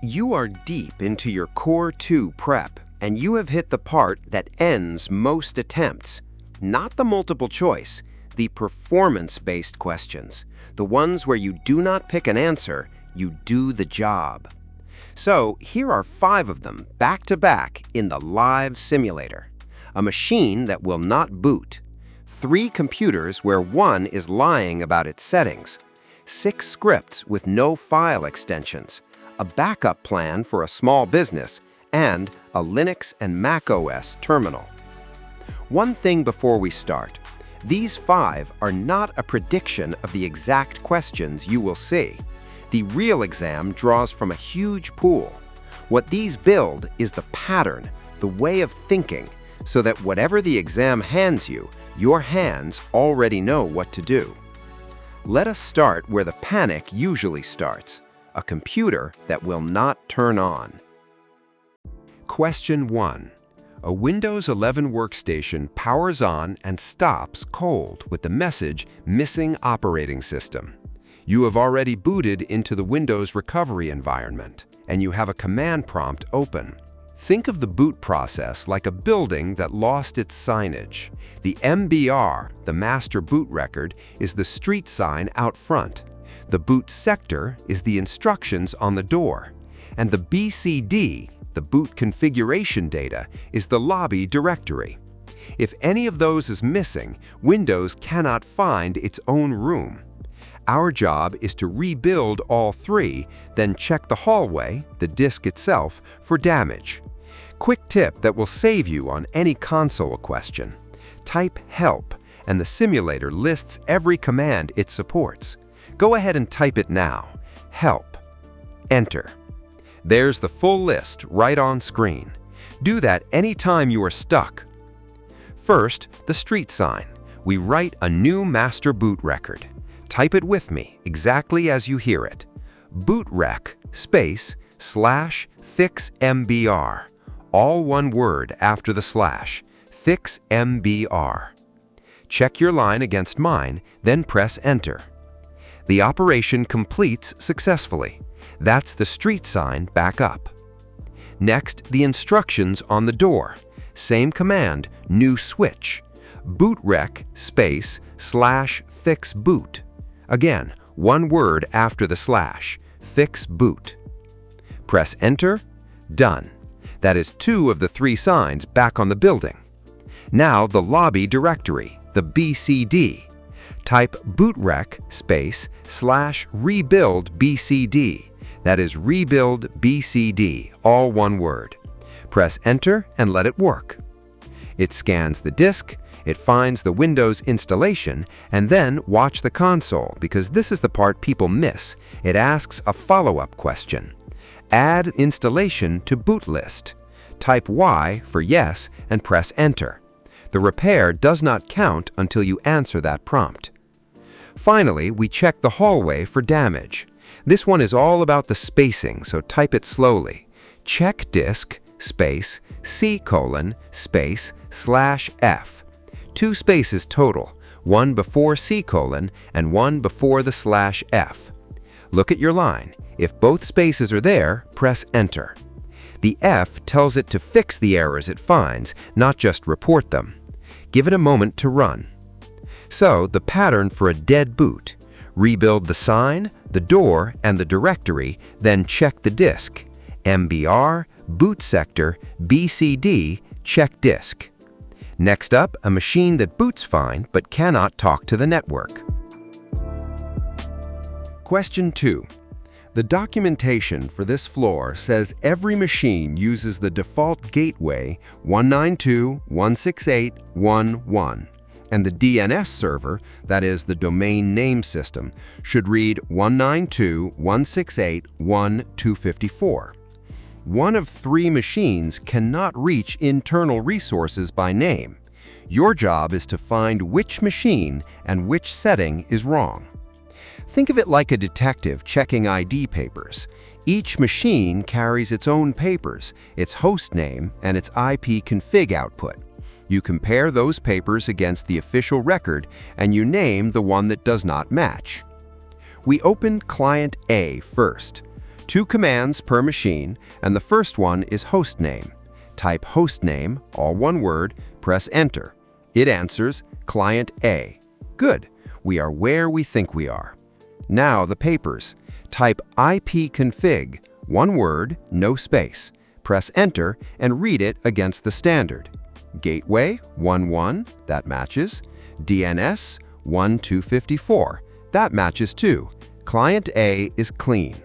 You are deep into your Core 2 prep, and you have hit the part that ends most attempts. Not the multiple choice, the performance-based questions, the ones where you do not pick an answer, you do the job. So here are 5 of them, back to back, in the live simulator. A machine that will not boot. 3 computers where 1 is lying about its settings. 6 scripts with no file extensions. A backup plan for a small business, and a Linux and macOS terminal. One thing before we start. These 5 are not a prediction of the exact questions you will see. The real exam draws from a huge pool. What these build is the pattern, the way of thinking, so that whatever the exam hands you, your hands already know what to do. Let us start where the panic usually starts. A computer that will not turn on. Question 1. A Windows 11 workstation powers on and stops cold with the message "Missing operating system." You have already booted into the Windows recovery environment, and you have a command prompt open. Think of the boot process like a building that lost its signage. The MBR, the master boot record, is the street sign out front. The boot sector is the instructions on the door. And the BCD, the boot configuration data, is the lobby directory. If any of those is missing, Windows cannot find its own room. Our job is to rebuild all 3, then check the hallway, the disk itself, for damage. Quick tip that will save you on any console question. Type help, and the simulator lists every command it supports. Go ahead and type it now. Help. Enter. There's the full list right on screen. Do that anytime you are stuck. First, the street sign. We write a new master boot record. Type it with me, exactly as you hear it. bootrec /fixmbr. All one word after the slash. fixmbr. Check your line against mine, then press enter. The operation completes successfully. That's the street sign back up. Next, the instructions on the door. Same command, new switch. bootrec /fixboot. Again, one word after the slash, fixboot. Press enter, done. That is 2 of the 3 signs back on the building. Now the lobby directory, the BCD. Type bootrec /rebuildbcd. That is rebuildbcd, all one word. Press enter and let it work. It scans the disk, it finds the Windows installation, and then watch the console, because this is the part people miss. It asks a follow-up question. Add installation to boot list. Type Y for yes and press enter. The repair does not count until you answer that prompt. Finally, we check the hallway for damage. This one is all about the spacing, so type it slowly. chkdsk C:/F. 2 spaces total, 1 before C:, and 1 before the /F. Look at your line. If both spaces are there, press enter. The F tells it to fix the errors it finds, not just report them. Give it a moment to run. So, the pattern for a dead boot. Rebuild the sign, the door, and the directory, then check the disk. MBR, boot sector, BCD, check disk. Next up, a machine that boots fine but cannot talk to the network. Question 2. The documentation for this floor says every machine uses the default gateway 192.168.1.1, and the DNS server, that is the domain name system, should read 192.168.1.254. One of 3 machines cannot reach internal resources by name. Your job is to find which machine and which setting is wrong. Think of it like a detective checking ID papers. Each machine carries its own papers, its host name, and its ipconfig output. You compare those papers against the official record, and you name the one that does not match. We open Client A first. 2 commands per machine, and the first one is hostname. Type hostname, all one word, press enter. It answers client A. Good, we are where we think we are. Now the papers. Type ipconfig, one word, no space. Press enter and read it against the standard. Gateway 1.1, that matches. DNS 1.254, that matches too. Client A is clean.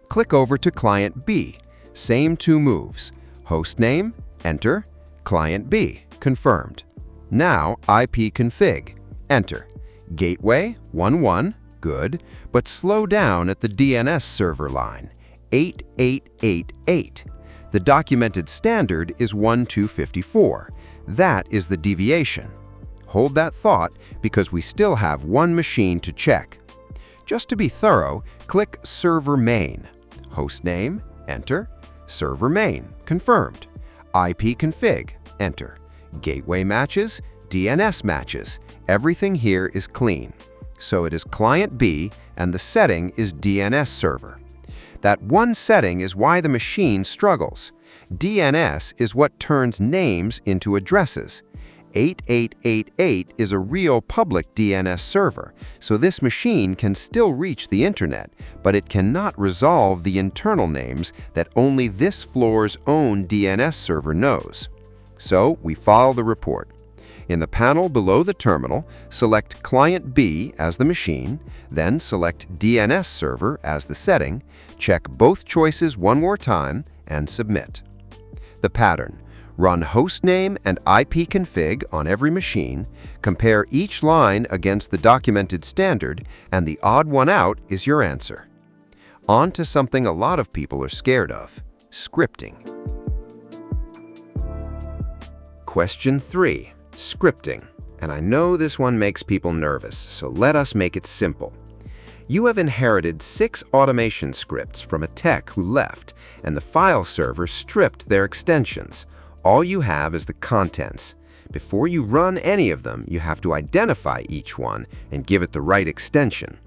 Click over to Client B. Same 2 moves. Hostname, enter. Client B, confirmed. Now ipconfig, enter. Gateway 1.1, good, but slow down at the DNS server line, 8888. The documented standard is 1.254. That is the deviation. Hold that thought because we still have one machine to check. Just to be thorough, click Server Main. Hostname, enter. Server Main, confirmed. ipconfig, enter. Gateway matches, DNS matches. Everything here is clean. So it is Client B and the setting is DNS server. That one setting is why the machine struggles. DNS is what turns names into addresses. 8888 is a real public DNS server, so this machine can still reach the internet, but it cannot resolve the internal names that only this floor's own DNS server knows. So we follow the report. In the panel below the terminal, select Client B as the machine, then select DNS server as the setting, check both choices one more time, and submit. The pattern: run hostname and ipconfig on every machine, compare each line against the documented standard, and the odd one out is your answer. On to something a lot of people are scared of: scripting. Question 3. Scripting. And I know this one makes people nervous, so let us make it simple. You have inherited 6 automation scripts from a tech who left, and the file server stripped their extensions. All you have is the contents. Before you run any of them, you have to identify each one and give it the right extension.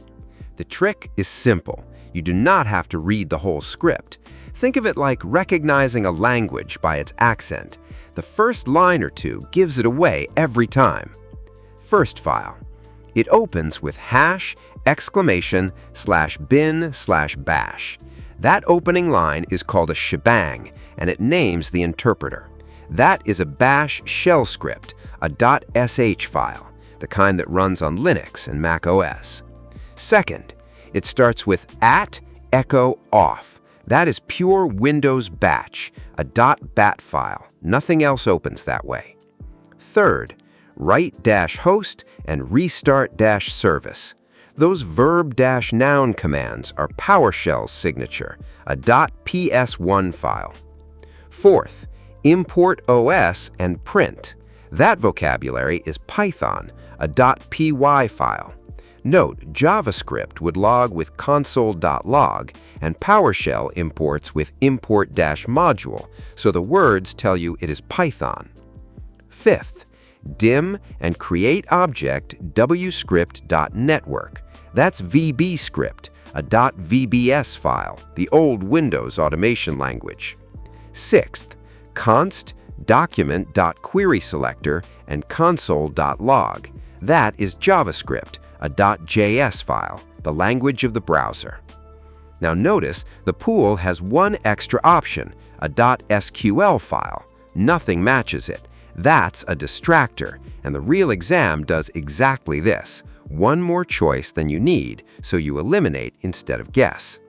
The trick is simple. You do not have to read the whole script. Think of it like recognizing a language by its accent. The first line or two gives it away every time. First file. It opens with !bin/bash. That opening line is called a shebang, and it names the interpreter. That is a bash shell script, a .sh file, the kind that runs on Linux and macOS. Second, it starts with @echo-off. That is pure Windows batch, a .bat file. Nothing else opens that way. Third, write-host and restart-service. Those verb-noun commands are PowerShell's signature, a .ps1 file. Fourth, import OS and print. That vocabulary is Python, a .py file. Note, JavaScript would log with console.log, and PowerShell imports with import-module, so the words tell you it is Python. Fifth, dim and create object wscript.network. That's VBScript, a .vbs file, the old Windows automation language. Sixth, const document.querySelector and console.log. That is JavaScript, a .js file, the language of the browser. Now notice the pool has one extra option, a .sql file. Nothing matches it. That's a distractor, and the real exam does exactly this. One more choice than you need, so you eliminate instead of guess.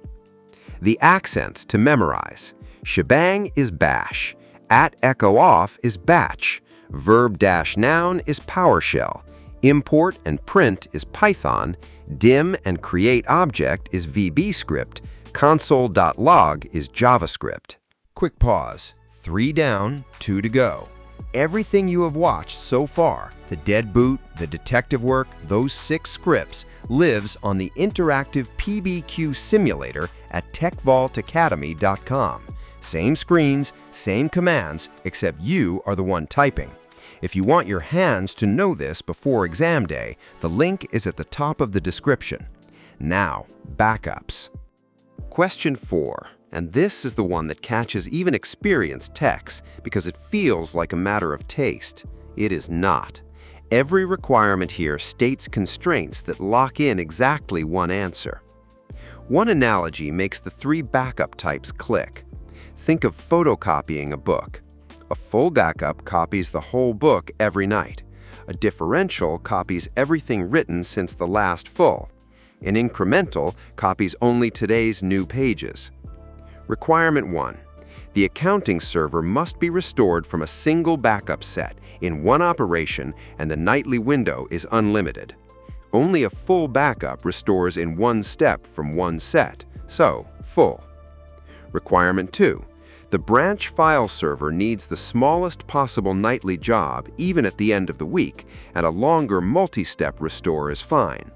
The accents to memorize. Shebang is bash. @echo-off is batch. Verb-noun is PowerShell. Import and print is Python. Dim and create object is VBScript. Console.log is JavaScript. Quick pause. 3 down, 2 to go. Everything you have watched so far, the dead boot, the detective work, those 6 scripts, lives on the Interactive PBQ Simulator at techvaultacademy.com. Same screens, same commands, except you are the one typing. If you want your hands to know this before exam day, the link is at the top of the description. Now, backups. Question 4, and this is the one that catches even experienced techs because it feels like a matter of taste. It is not. Every requirement here states constraints that lock in exactly one answer. One analogy makes the 3 backup types click. Think of photocopying a book. A full backup copies the whole book every night. A differential copies everything written since the last full. An incremental copies only today's new pages. Requirement 1. The accounting server must be restored from a single backup set in one operation, and the nightly window is unlimited. Only a full backup restores in one step from one set, so full. Requirement 2. The branch file server needs the smallest possible nightly job even at the end of the week, and a longer multi-step restore is fine.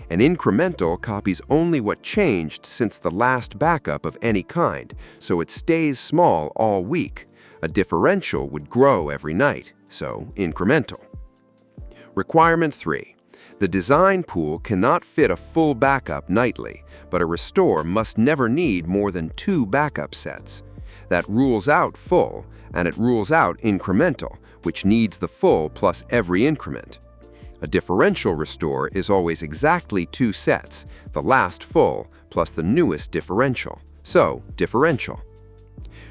An incremental copies only what changed since the last backup of any kind, so it stays small all week. A differential would grow every night, so incremental. Requirement 3. The design pool cannot fit a full backup nightly, but a restore must never need more than 2 backup sets. That rules out full, and it rules out incremental, which needs the full plus every increment. A differential restore is always exactly 2 sets, the last full plus the newest differential, so differential.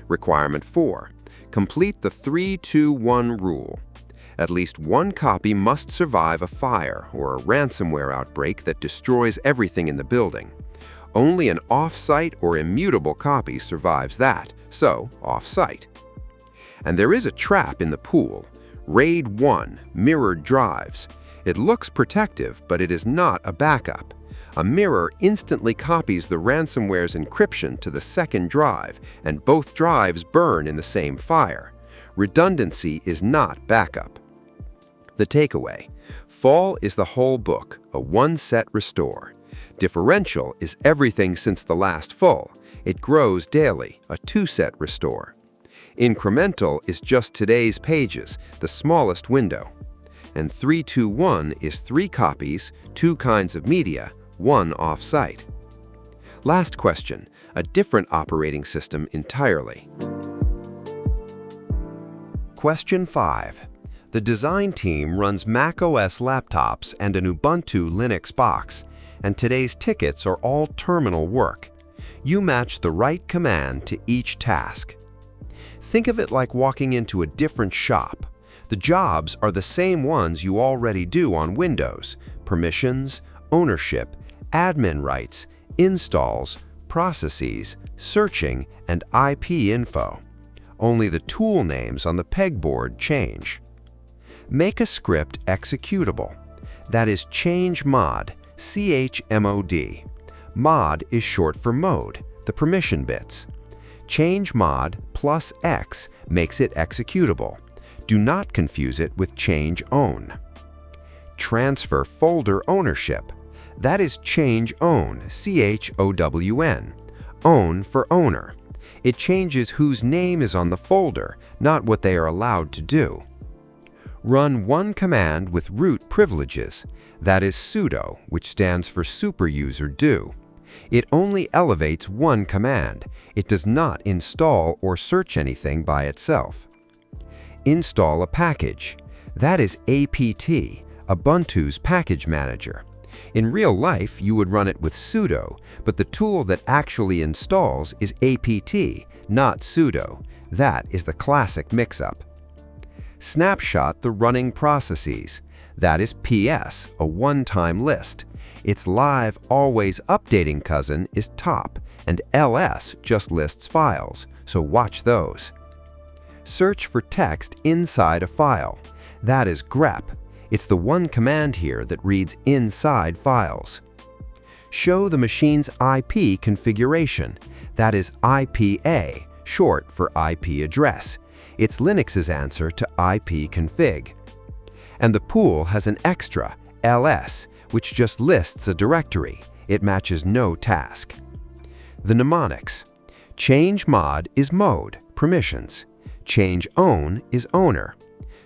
Requirement 4. Complete the 3-2-1 rule. At least one copy must survive a fire or a ransomware outbreak that destroys everything in the building. Only an off-site or immutable copy survives that, so off-site. And there is a trap in the pool. RAID 1, mirrored drives. It looks protective, but it is not a backup. A mirror instantly copies the ransomware's encryption to the second drive, and both drives burn in the same fire. Redundancy is not backup. The takeaway: fall is the whole book, a one-set restore. Differential is everything since the last full. It grows daily, a 2-set restore. Incremental is just today's pages, the smallest window. And 3-2-1 is 3 copies, 2 kinds of media, 1 off-site. Last question, a different operating system entirely. Question 5. The design team runs macOS laptops and an Ubuntu Linux box, and today's tickets are all terminal work. You match the right command to each task. Think of it like walking into a different shop. The jobs are the same ones you already do on Windows: permissions, ownership, admin rights, installs, processes, searching, and IP info. Only the tool names on the pegboard change. Make a script executable. That is chmod, chmod. Mod is short for mode, the permission bits. Chmod plus X makes it executable. Do not confuse it with change own. Transfer folder ownership. That is change own, CHOWN. Own for owner. It changes whose name is on the folder, not what they are allowed to do. Run one command with root privileges. That is sudo, which stands for superuser do. It only elevates one command. It does not install or search anything by itself. Install a package. That is apt, Ubuntu's package manager. In real life, you would run it with sudo, but the tool that actually installs is apt, not sudo. That is the classic mix-up. Snapshot the running processes. That is PS, a one-time list. Its live, always updating cousin is top, and ls just lists files, so watch those. Search for text inside a file. That is grep. It's the one command here that reads inside files. Show the machine's IP configuration. That is IPA, short for IP address. It's Linux's answer to ipconfig. And the pool has an extra, ls, which just lists a directory. It matches no task. The mnemonics. Chmod is mode, permissions. Change own is owner.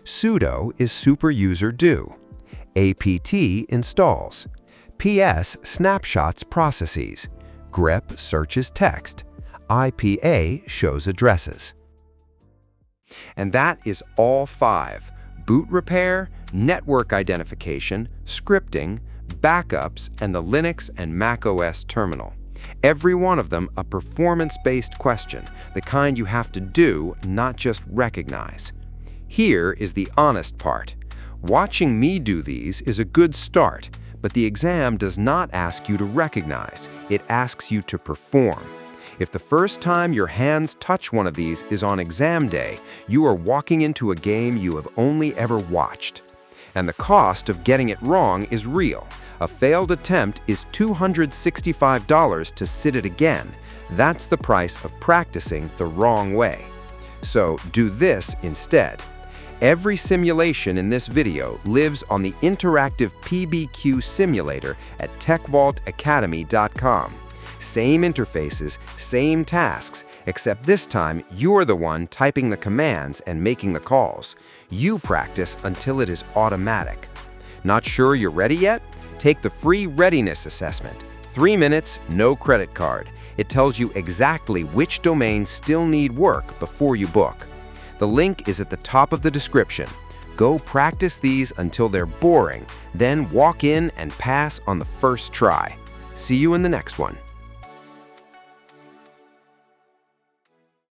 Sudo is superuser do. Apt installs. PS snapshots processes. grep searches text, IPA shows addresses. And that is all 5: boot repair, network identification, scripting, backups, and the Linux and macOS terminal. Every one of them a performance-based question, the kind you have to do, not just recognize. Here is the honest part. Watching me do these is a good start, but the exam does not ask you to recognize, it asks you to perform. If the first time your hands touch one of these is on exam day, you are walking into a game you have only ever watched. And the cost of getting it wrong is real. A failed attempt is $265 to sit it again. That's the price of practicing the wrong way. So do this instead. Every simulation in this video lives on the Interactive PBQ Simulator at techvaultacademy.com. Same interfaces, same tasks, except this time you're the one typing the commands and making the calls. You practice until it is automatic. Not sure you're ready yet? Take the free readiness assessment. 3 minutes, no credit card. It tells you exactly which domains still need work before you book. The link is at the top of the description. Go practice these until they're boring, then walk in and pass on the first try. See you in the next one.